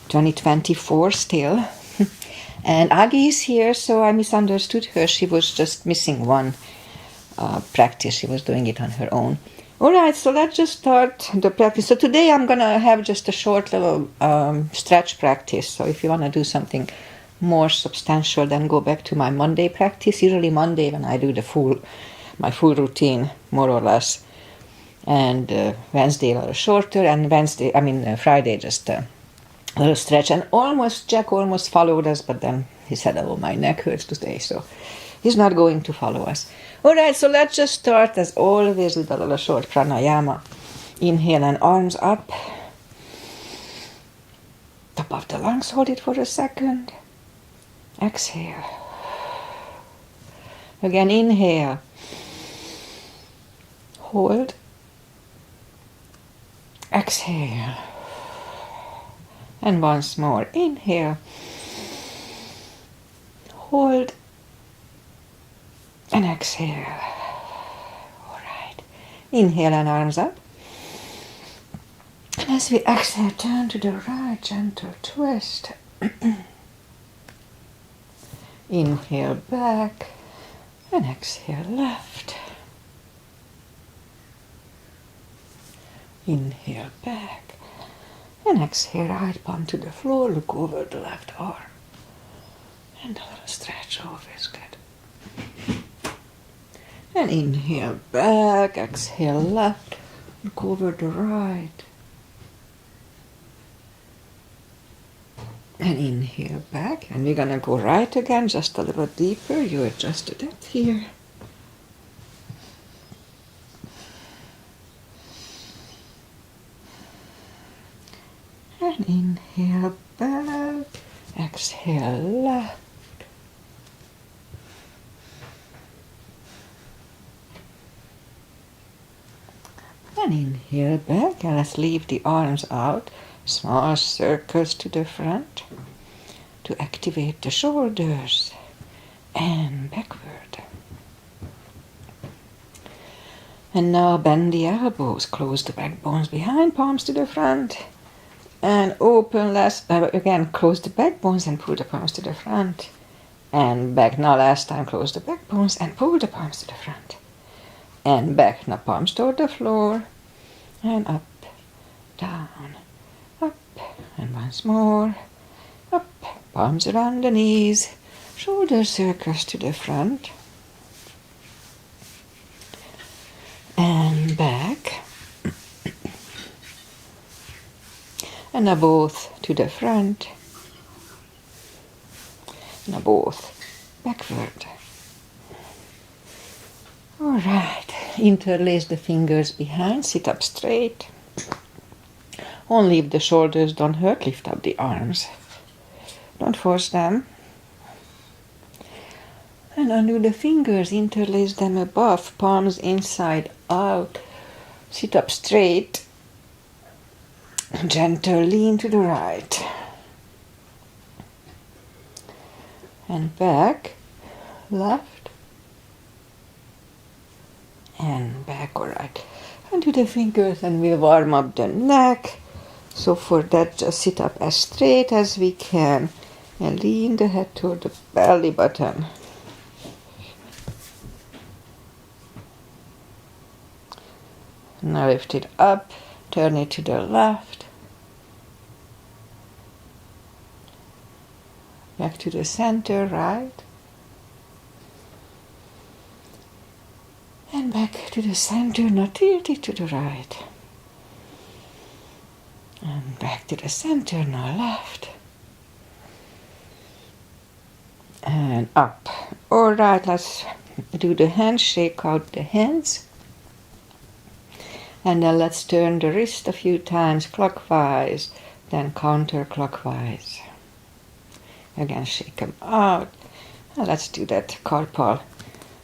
2024 still. And Aggie is here, so I misunderstood her. She was just missing one practice. She was doing it on her own. All right, so let's just start the practice. So today I'm going to have just a short little stretch practice. So if you want to do something more substantial, then go back to my Monday practice. Usually Monday when I do my full routine, more or less. And Wednesday a little shorter, and Friday just a little stretch. And Jack almost followed us, but then he said, oh, my neck hurts today, so he's not going to follow us. All right, so let's just start as always with a little short pranayama. Inhale and arms up. Top of the lungs, hold it for a second. Exhale. Again, inhale. Hold. Exhale. And once more, inhale. Hold. And exhale. All right. Inhale and arms up. And as we exhale, turn to the right, gentle twist. Inhale back. And exhale left. Inhale back. And exhale, right palm to the floor. Look over the left arm. And a little stretch, always good. And inhale back, exhale left, look over the right. And inhale back, and we're gonna go right again, just a little deeper. You adjust the depth here. And inhale back, exhale left. And inhale back, and let's leave the arms out. Small circles to the front to activate the shoulders and backward. And now bend the elbows, close the backbones behind, palms to the front. And open, again, close the backbones and pull the palms to the front. And back, now last time, close the backbones and pull the palms to the front. And back, now palms toward the floor. And up, down, up, and once more. Up, palms around the knees, shoulder circles to the front. And back. And now both to the front. Now both backward. All right, interlace the fingers behind, sit up straight. Only if the shoulders don't hurt, lift up the arms. Don't force them. And undo the fingers, interlace them above, palms inside out. Sit up straight. Gentle lean to the right. And back, left. And back, all right. Undo the fingers and we'll warm up the neck. So for that, just sit up as straight as we can and lean the head toward the belly button. Now lift it up, turn it to the left. Back to the center, right. And back to the center, now tilt it to the right. And back to the center, now left. And up. All right, let's do the handshake out the hands. And then let's turn the wrist a few times clockwise, then counterclockwise. Again, shake them out. And let's do that carpal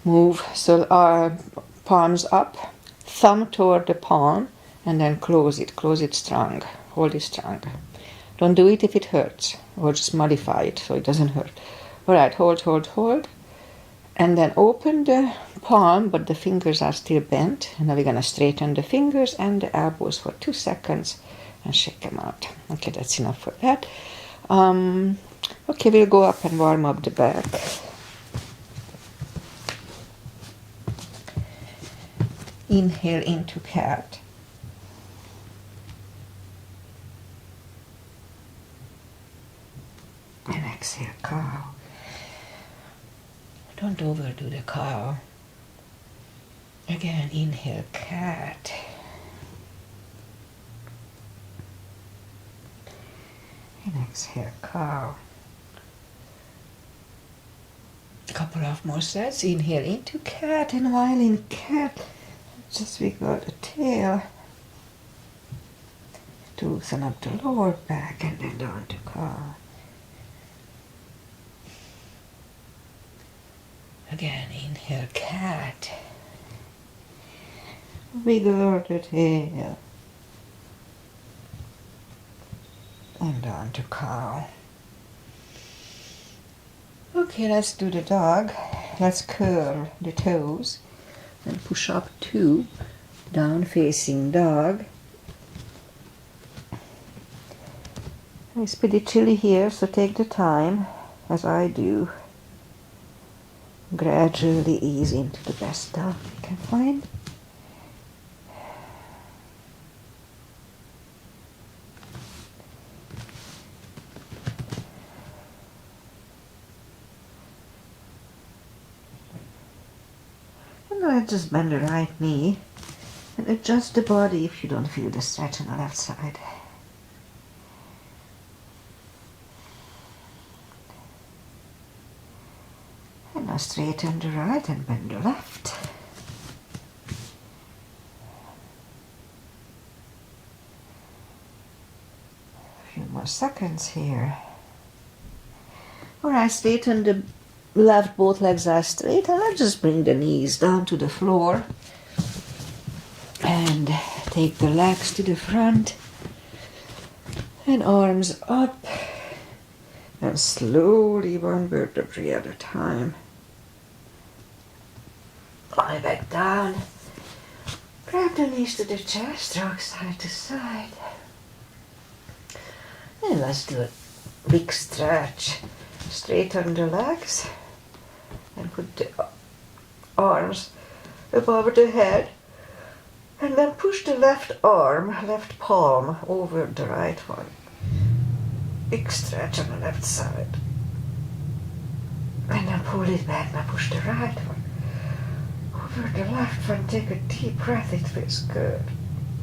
move. So our palms up, thumb toward the palm, and then close it strong. Hold it strong. Don't do it if it hurts, or just modify it so it doesn't hurt. All right, hold. And then open the palm, but the fingers are still bent. And now we're going to straighten the fingers and the elbows for 2 seconds. and shake them out. Okay, that's enough for that. Okay, we'll go up and warm up the back. Inhale into cat. And exhale, cow. Don't overdo the cow. Again, inhale, cat. And exhale, cow. A couple of more sets. Inhale into cat, and while in cat, just wiggle the tail to loosen up the lower back, and then down to cow. Again, inhale, cat. Wiggle the tail. And down to cow. Okay, let's do the dog. Let's curl the toes and push up 2, down facing dog. It's pretty chilly here, so take the time, as I do. Gradually ease into the best dog you can find. And just bend the right knee and adjust the body if you don't feel the stretch on the left side. And now straighten the right and bend the left. A few more seconds here. Alright, straighten the left, both legs are straight, and let's just bring the knees down to the floor and take the legs to the front and arms up, and slowly one vertebrae at a time. Lie back down, grab the knees to the chest, rock side to side, and let's do a big stretch. Straighten the legs and put the arms above the head, and then push the left arm, left palm over the right one. Big stretch on the left side. And then pull it back. Now push the right one over the left one. Take a deep breath, it feels good.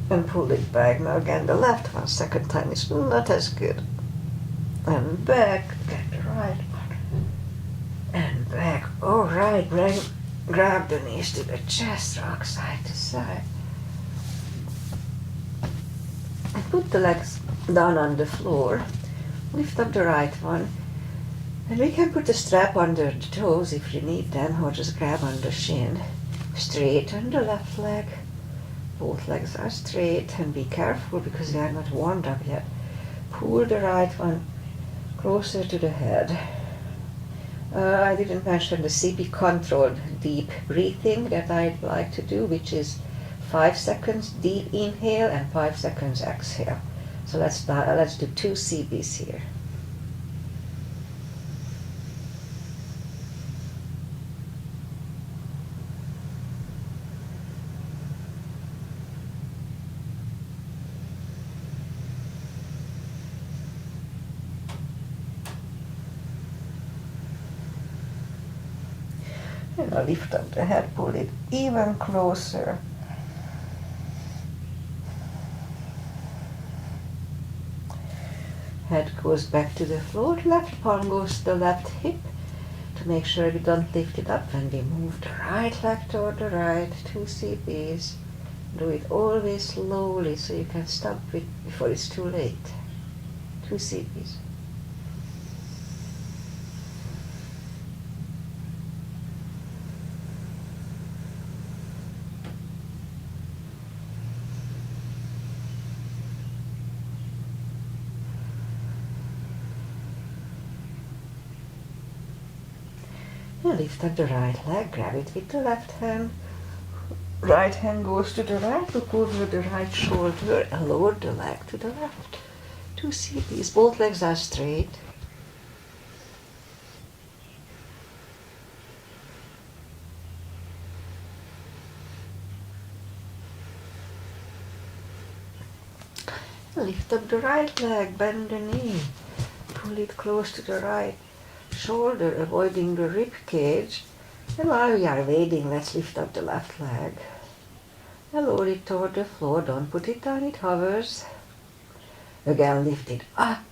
And pull it back. Now again the left one, second time is not as good. And back, get the right one. And back. Alright, grab the knees to the chest, rock side to side. And put the legs down on the floor. Lift up the right one. And we can put a strap under the toes if you need them, or just grab on the shin. Straighten the left leg. Both legs are straight, and be careful because they are not warmed up yet. Pull the right one closer to the head. I didn't mention the CB controlled deep breathing that I'd like to do, which is 5 seconds deep inhale and 5 seconds exhale. So let's do 2 CBs here. And now lift up the head, pull it even closer. Head goes back to the floor, left palm goes to the left hip to make sure we don't lift it up when we move the right leg toward the right. 2 CBs. Do it always slowly so you can stop it before it's too late. 2 CBs. And lift up the right leg, grab it with the left hand, Right hand goes to the right, look over the right shoulder and lower the leg to the left. 2 CBs, both legs are straight. Lift up the right leg, bend the knee, pull it close to the right shoulder, avoiding the rib cage. And while we are waiting, let's lift up the left leg. And lower it toward the floor, don't put it down, it hovers. Again, lift it up.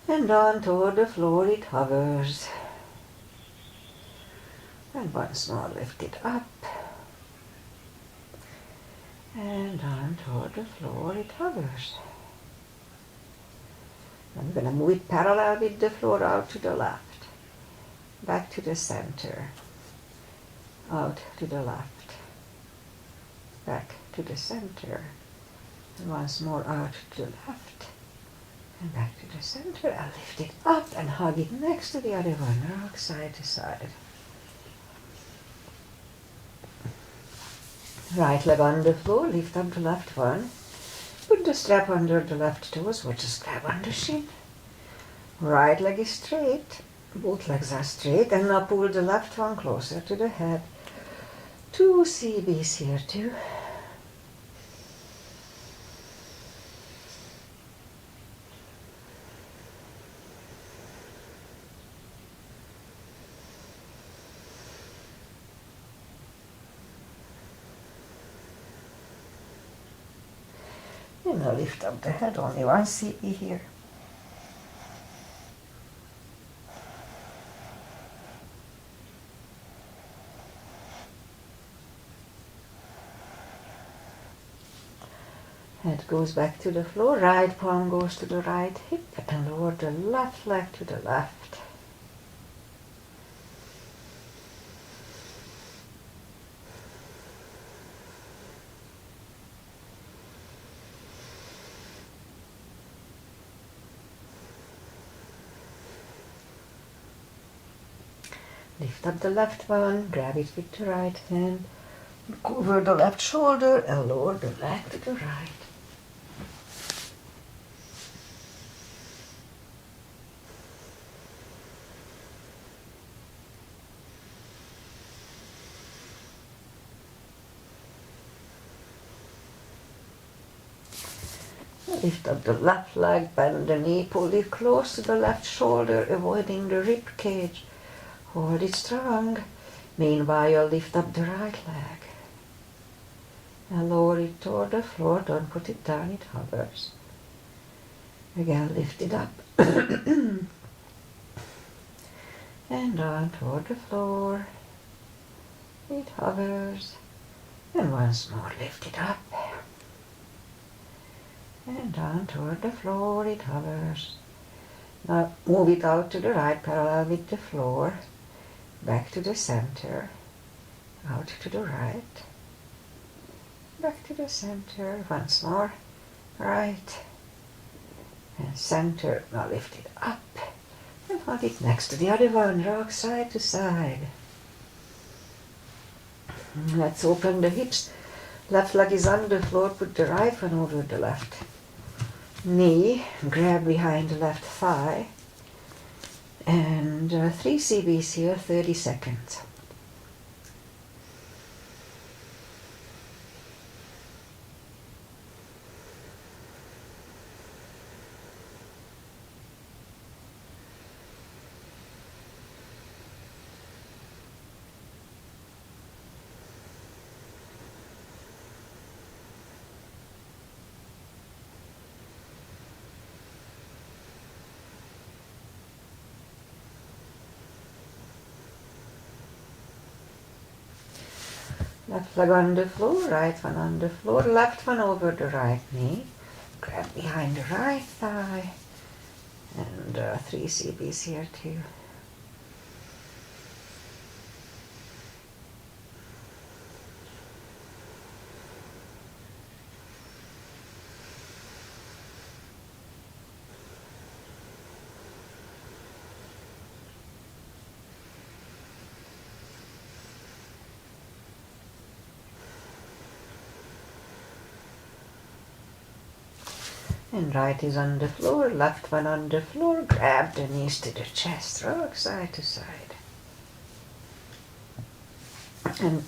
And down toward the floor, it hovers. And once more, lift it up. And down toward the floor, it hovers. I'm going to move it parallel with the floor out to the left. Back to the center. Out to the left. Back to the center. And once more out to the left. And back to the center. And lift it up and hug it next to the other one. Rock side to side. Right leg on the floor, lift up the left one. Put the strap under the left toes, or just grab on the shin. Right leg is straight, both legs are straight, and now pull the left one closer to the head. 2 CBs here too. And now lift up the head, only 1 CB here. Head goes back to the floor, right palm goes to the right hip, and lower the left leg to the left. Lift up the left one, grab it with the right hand, cover the left shoulder and lower the leg to the right. Lift up the left leg, bend the knee, pull it close to the left shoulder, avoiding the rib cage. Hold it strong. Meanwhile, lift up the right leg. And lower it toward the floor, don't put it down, it hovers. Again, lift it up. And down toward the floor. It hovers. And once more, lift it up. And down toward the floor, it hovers. Now move it out to the right, parallel with the floor. Back to the center. Out to the right. Back to the center. Once more. Right. And center. Now lift it up. And hold it next to the other one. Rock side to side. Let's open the hips. Left leg is on the floor. Put the right one over the left knee. Grab behind the left thigh. And 3 CBs here, 30 seconds. Left leg on the floor, right one on the floor, left one over the right knee. Grab behind the right thigh. And 3 CBs here too. And right is on the floor, left one on the floor, grab the knees to the chest, rock side to side. And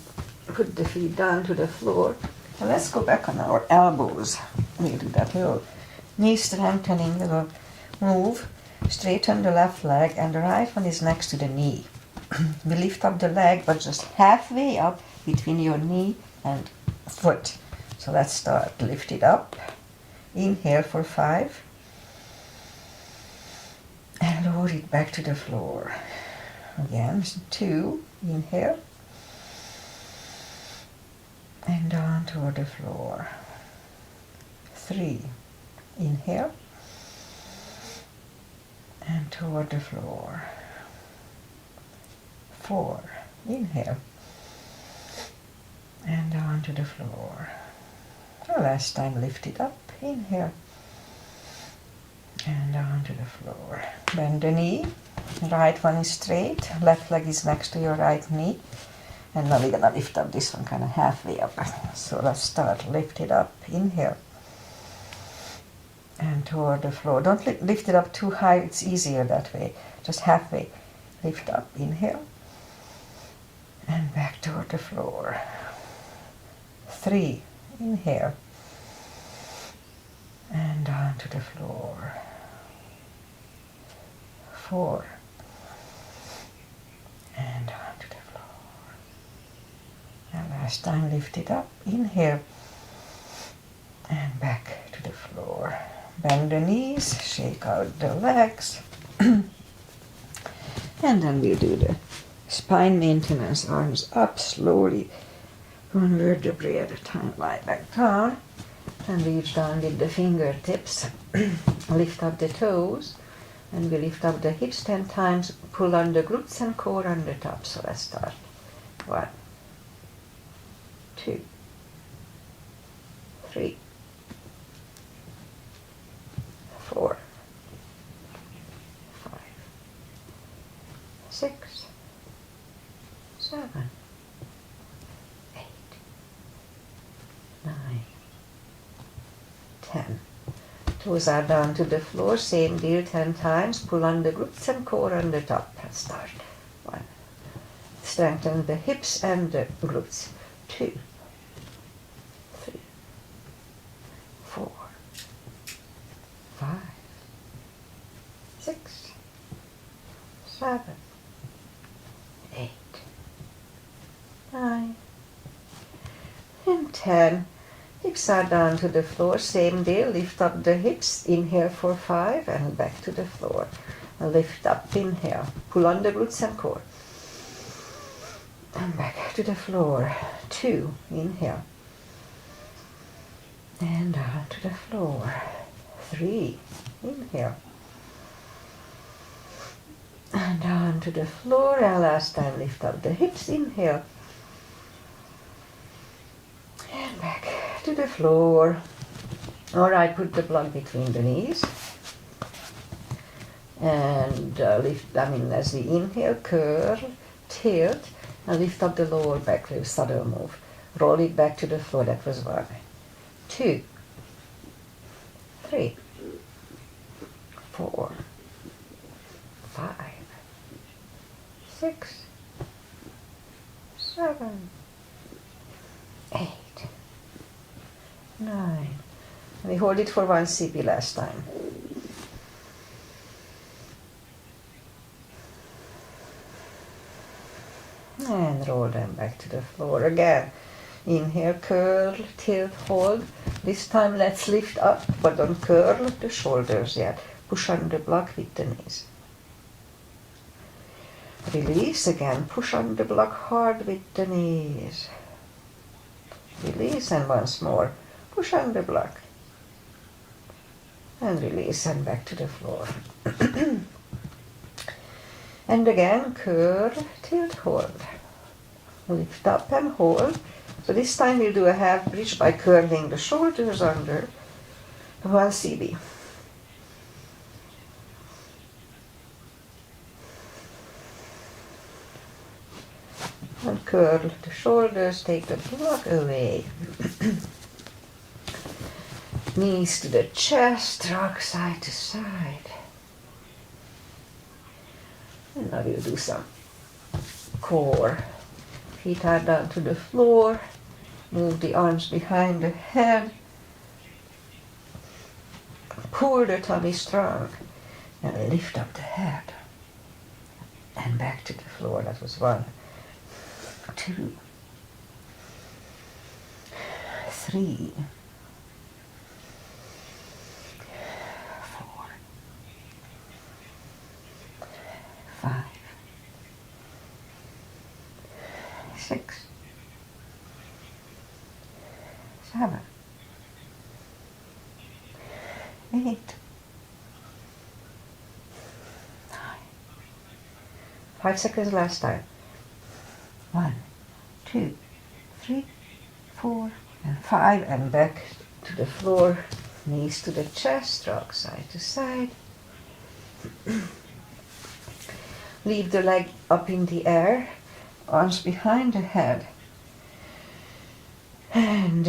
put the feet down to the floor. And let's go back on our elbows. We'll do that little knee strengthening little move. Straighten the left leg and the right one is next to the knee. We lift up the leg but just halfway up between your knee and foot. So let's start. Lift it up. Inhale for 5. And lower it back to the floor. Again, 2. Inhale. And down toward the floor. 3. Inhale. And toward the floor. 4. Inhale. And down to the floor. The last time, lift it up. Inhale. And down to the floor. Bend the knee. Right one is straight. Left leg is next to your right knee. And now we're going to lift up this one kind of halfway up. So let's start. Lift it up. Inhale. And toward the floor. Don't lift it up too high. It's easier that way. Just halfway. Lift up. Inhale. And back toward the floor. 3. Inhale. And down to the floor. 4. And down to the floor. And last time, lift it up. Inhale. And back to the floor. Bend the knees, shake out the legs. And then we'll do the spine maintenance. Arms up slowly. One vertebrae at a time. Lie back down. And reach down with the fingertips. Lift up the toes. And we lift up the hips 10 times. Pull on the glutes and core on the top. So let's start. 1, 2, 3, 4, 5, 6, 7, 8, 9, 10. Toes are down to the floor, same deal 10 times. Pull on the glutes and core on the top. Let's start. 1. Strengthen the hips and the glutes. 2, 3, 4, 5, 6, 7, 8, 9, and 10. Hips are down to the floor, same deal. Lift up the hips, inhale for 5 and back to the floor. Lift up, inhale. Pull on the glutes and core. And back to the floor. 2, inhale. And down to the floor. 3, inhale. And down to the floor. And last time, lift up the hips, inhale. And back to the floor. Alright, put the block between the knees. And lift, as we inhale, curl, tilt, and lift up the lower back rib, subtle move. Roll it back to the floor. That was 1, 2, 3, 4, 5, 6, 7, 8, 9. And we hold it for 1 CP last time. And roll them back to the floor again. Inhale, curl, tilt, hold. This time let's lift up, but don't curl the shoulders yet. Push on the block with the knees. Release again. Push on the block hard with the knees. Release and once more. Push on the block. And release and back to the floor. And again, curl, tilt, hold. Lift up and hold. So this time we'll do a half bridge by curling the shoulders under 1 CB. And curl the shoulders, take the block away. Knees to the chest, rock side to side. And now we'll do some core. Feet are down to the floor. Move the arms behind the head. Pull the tummy strong. And lift up the head. And back to the floor. That was 1, 2, 3, 4, 5, 6, 7, 8, 9. 5 seconds last time. 1, 2, 3, 4, and 5, and back to the floor. Knees to the chest, rock side to side. Leave the leg up in the air, arms behind the head. And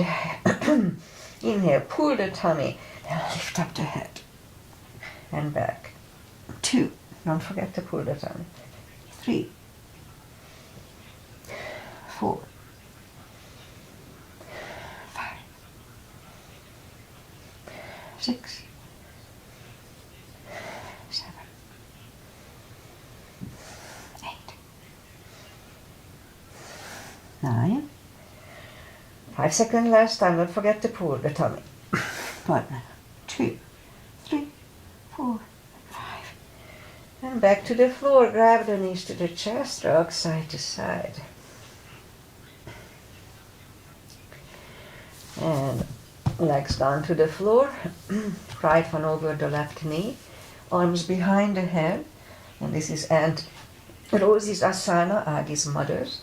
inhale, pull the tummy, and lift up the head. And back. 2, don't forget to pull the tummy. 3, 4, 5, 6, 7, 8, 9. 5 seconds last time, don't forget to pull the tummy. 1, 2, 3, 4, 5. And back to the floor, grab the knees to the chest, rock side to side. And legs down to the floor, right one over the left knee, arms behind the head. And this is Aunt Rosie's asana, Agi's mother's.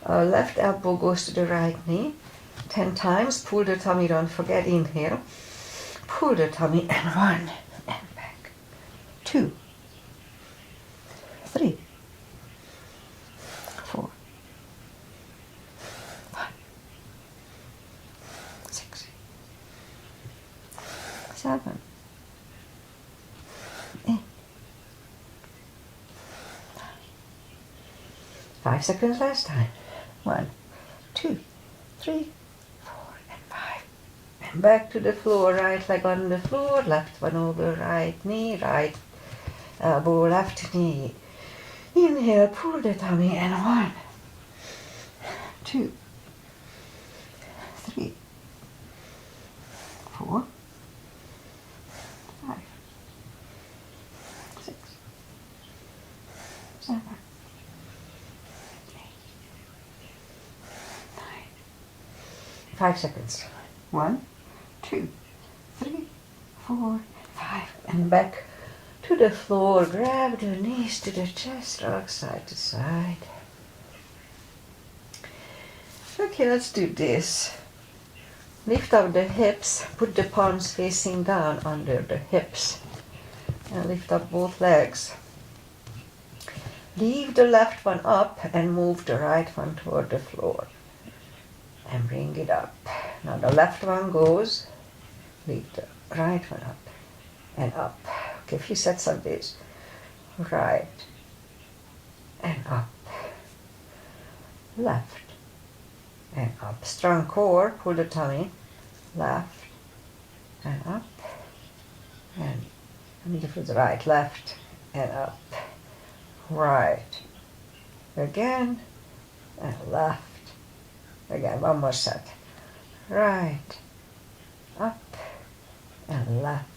Left elbow goes to the right knee. 10 times, pull the tummy, don't forget, inhale. Pull the tummy, and 1, and back. 2, 3, 4, 5, 6, 7, 8, 9. 5 seconds last time. 1, 2, 3, 4, and 5. And back to the floor, right leg on the floor, left one over right knee, right elbow, left knee. Inhale, pull the tummy, and 1, 2, 3, 4, 5, 6, 7, 8, 9. 5 seconds. 1, 2, 3, 4, 5, and back to the floor. Grab the knees to the chest, rock side to side. Okay, let's do this. Lift up the hips, put the palms facing down under the hips, and lift up both legs. Leave the left one up and move the right one toward the floor. And bring it up. Now the left one goes, leave the right one up and up. Okay, a few sets of this. Right and up. Left and up. Strong core, pull the tummy. Left and up. And leave with the right, left and up. Right. Again and left. Again, one more set. Right, up, and left,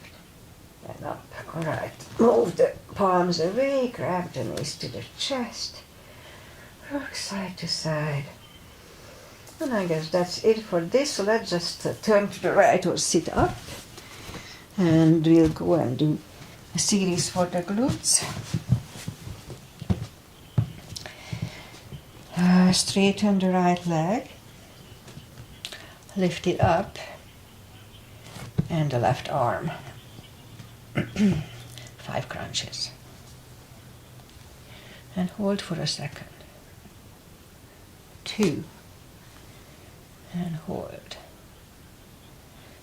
and up. All right. Move the palms away, grab the knees to the chest, rock side to side. And I guess that's it for this. So let's just turn to the right or sit up. And we'll go and do a series for the glutes. Straighten the right leg. Lift it up, and the left arm. 5 crunches. And hold for a second. 2, and hold.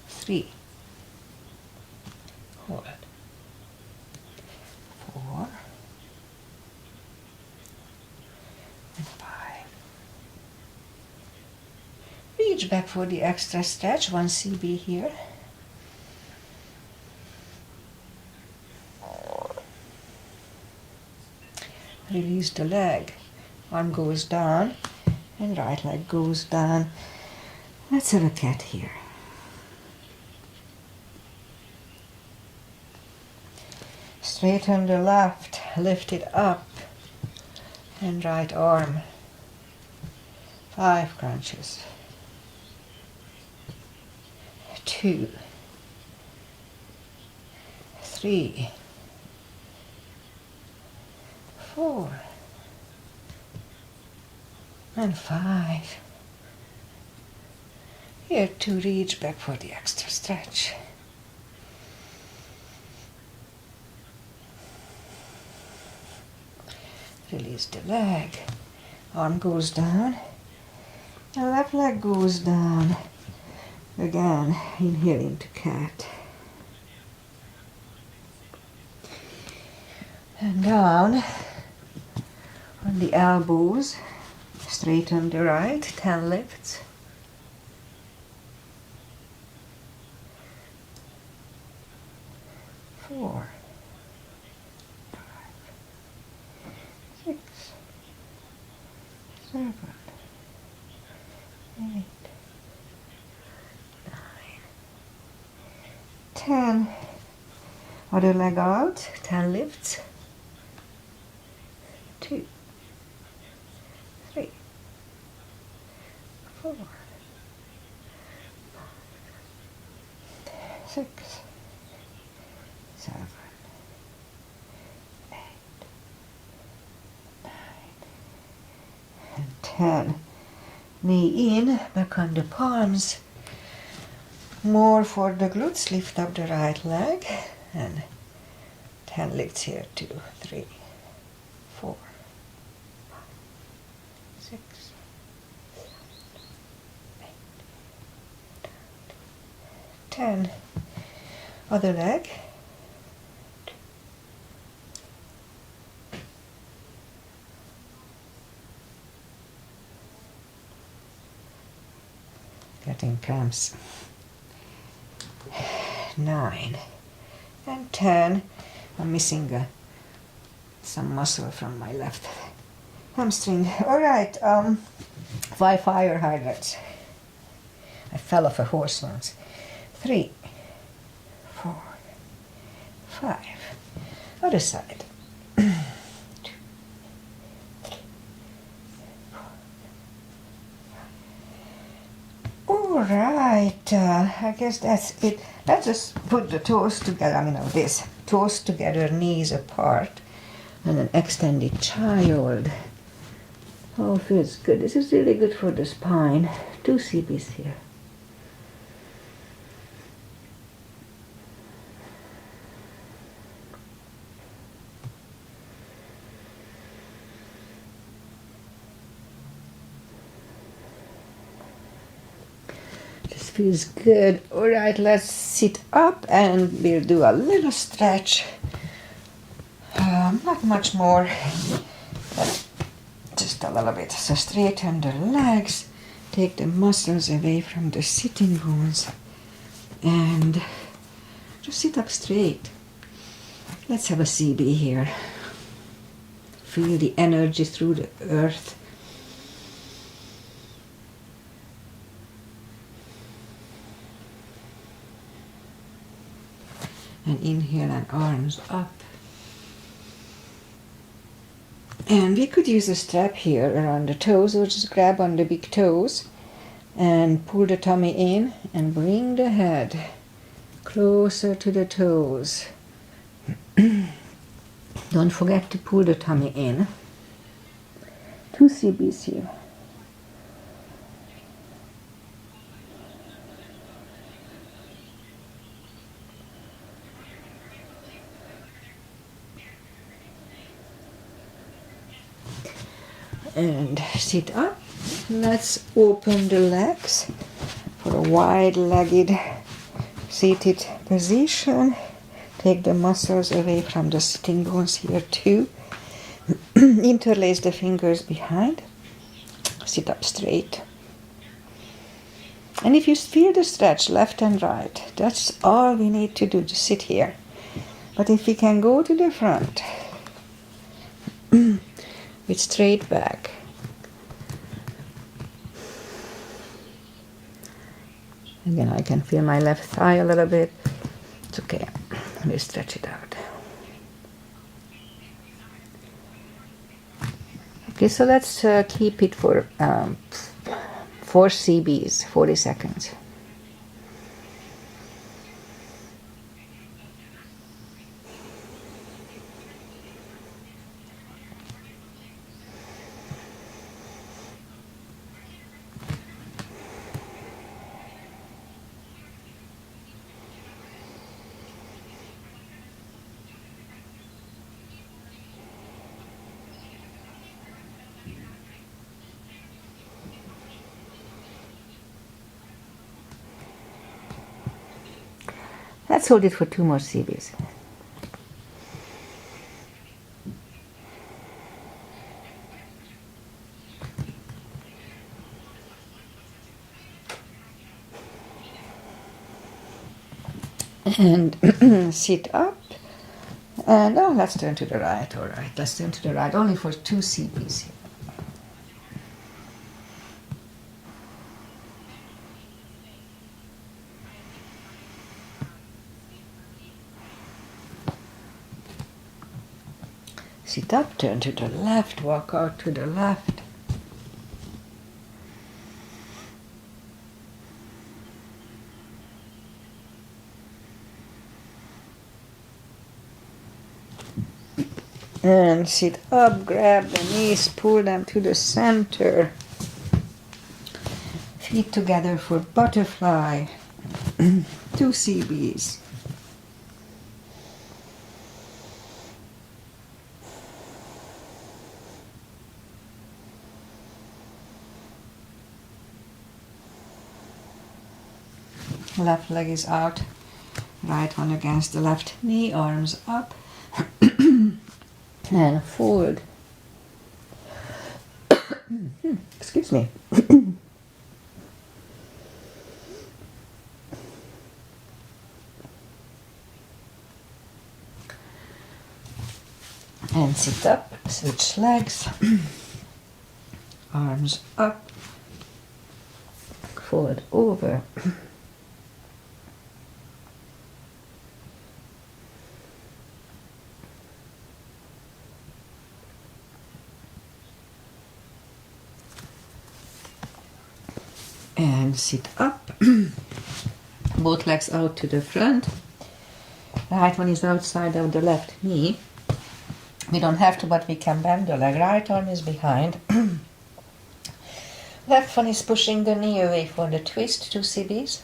3, Hold. 4 and 5. Reach back for the extra stretch, 1 CB here. Release the leg. Arm goes down and right leg goes down. Let's have a cat here. Straighten the left, lift it up, and right arm. 5 crunches. 2, 3, 4, and 5. Here to reach back for the extra stretch. Release the leg. Arm goes down. And left leg goes down. Again, inhale into cat. And down on the elbows. Straighten the right, 10 lifts. 4, 5, 6, 7, 8, 9, 10. Other leg out, 10 lifts. 2, 3, 4, 5, 6, 7, 8, 9, and 10. Knee in, back on the palms. More for the glutes, lift up the right leg. And 10 lifts here, 2, 3, 4, 5, 6, 7, 8, 10. Other leg. Getting cramps. 9 and 10. I'm missing some muscle from my left hamstring. All right, 5 fire hydrants. I fell off a horse once. 3, 4, 5. Other side. 2, 3, 4. All right, I guess that's it. Let's just put the toes together. This. Toes together, knees apart, and an extended child. Oh, feels good. This is really good for the spine. 2 CBs here. Feels good. All right, let's sit up and we'll do a little stretch. Not much more, but just a little bit. So straighten the legs, take the muscles away from the sitting bones, and just sit up straight. Let's have a CB here. Feel the energy through the earth. And inhale and arms up. And we could use a strap here around the toes, or just grab on the big toes and pull the tummy in and bring the head closer to the toes. Don't forget to pull the tummy in. 2 CBs here. And sit up. Let's open the legs for a wide-legged seated position. Take the muscles away from the sitting bones here too. Interlace the fingers behind. Sit up straight. And if you feel the stretch left and right, that's all we need to do, to sit here. But if we can go to the front with straight back. Again, I can feel my left thigh a little bit. It's okay. Let me stretch it out. Okay, so let's keep it for 4 CBs, 40 seconds. Let's hold it for 2 more CBs. And sit up. And let's turn to the right. All right, let's turn to the right, only for 2 CBs. Sit up, turn to the left, walk out to the left. And sit up, grab the knees, pull them to the center. Feet together for butterfly. 2 CBs. Left leg is out, right one against the left knee, arms up, and forward. Excuse me. And sit up, switch legs, arms up, forward over. And sit up, both legs out to the front. The right one is outside of the left knee. We don't have to, but we can bend the leg. Right arm is behind. Left one is pushing the knee away for the twist, 2 CBs.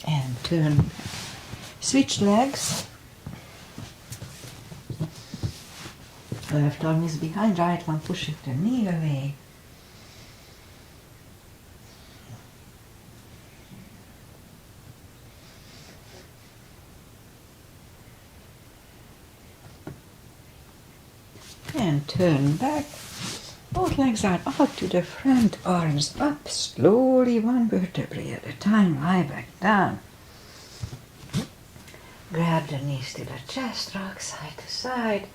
And turn, switch legs. Left arm is behind, right one pushing the knee away. And turn back. Both legs are out to the front, arms up, slowly 1 vertebrae at a time, lie back down. Grab the knees to the chest, rock side to side.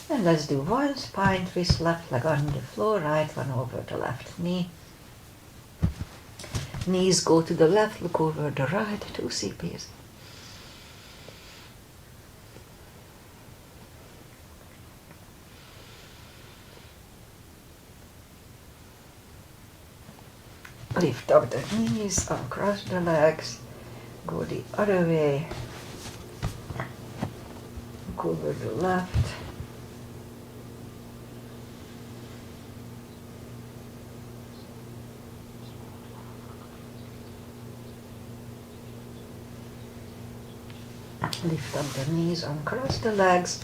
And let's do 1 spine twist, left leg on the floor, right one over the left knee. Knees go to the left, look over the right, 2 CBs. Lift up the knees, uncross the legs, go the other way, go over the left. Lift up the knees, uncross the legs,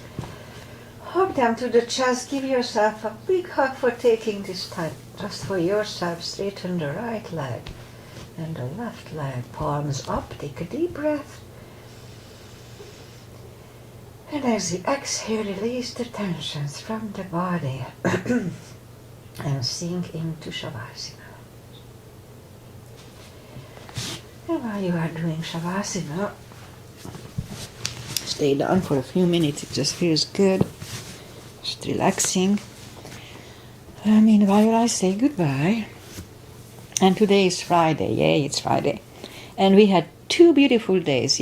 Drop them to the chest. Give yourself a big hug for taking this time just for yourself. Straighten the right leg and the left leg. Palms up. Take a deep breath. And as you exhale, release the tensions from the body and sink into Shavasana. And while you are doing Shavasana, stay down for a few minutes. It just feels good. Just relaxing. Meanwhile, I say goodbye. And today is Friday. Yay, it's Friday. And we had 2 beautiful days.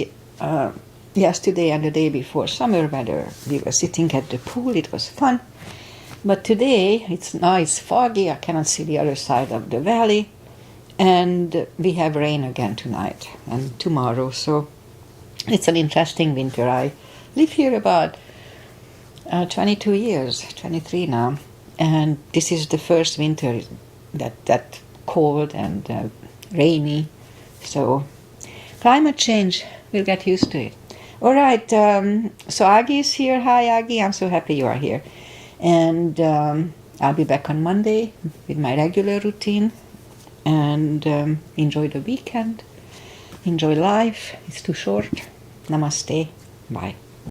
Yesterday and the day before, summer weather. We were sitting at the pool. It was fun. But today, it's foggy. I cannot see the other side of the valley. And we have rain again tonight and tomorrow. So it's an interesting winter. I live here about 22 years, 23 now. And this is the first winter that cold and rainy. So climate change, we'll get used to it. All right, so Aggie is here. Hi, Aggie. I'm so happy you are here. And I'll be back on Monday with my regular routine. And enjoy the weekend. Enjoy life. It's too short. Namaste. Bye.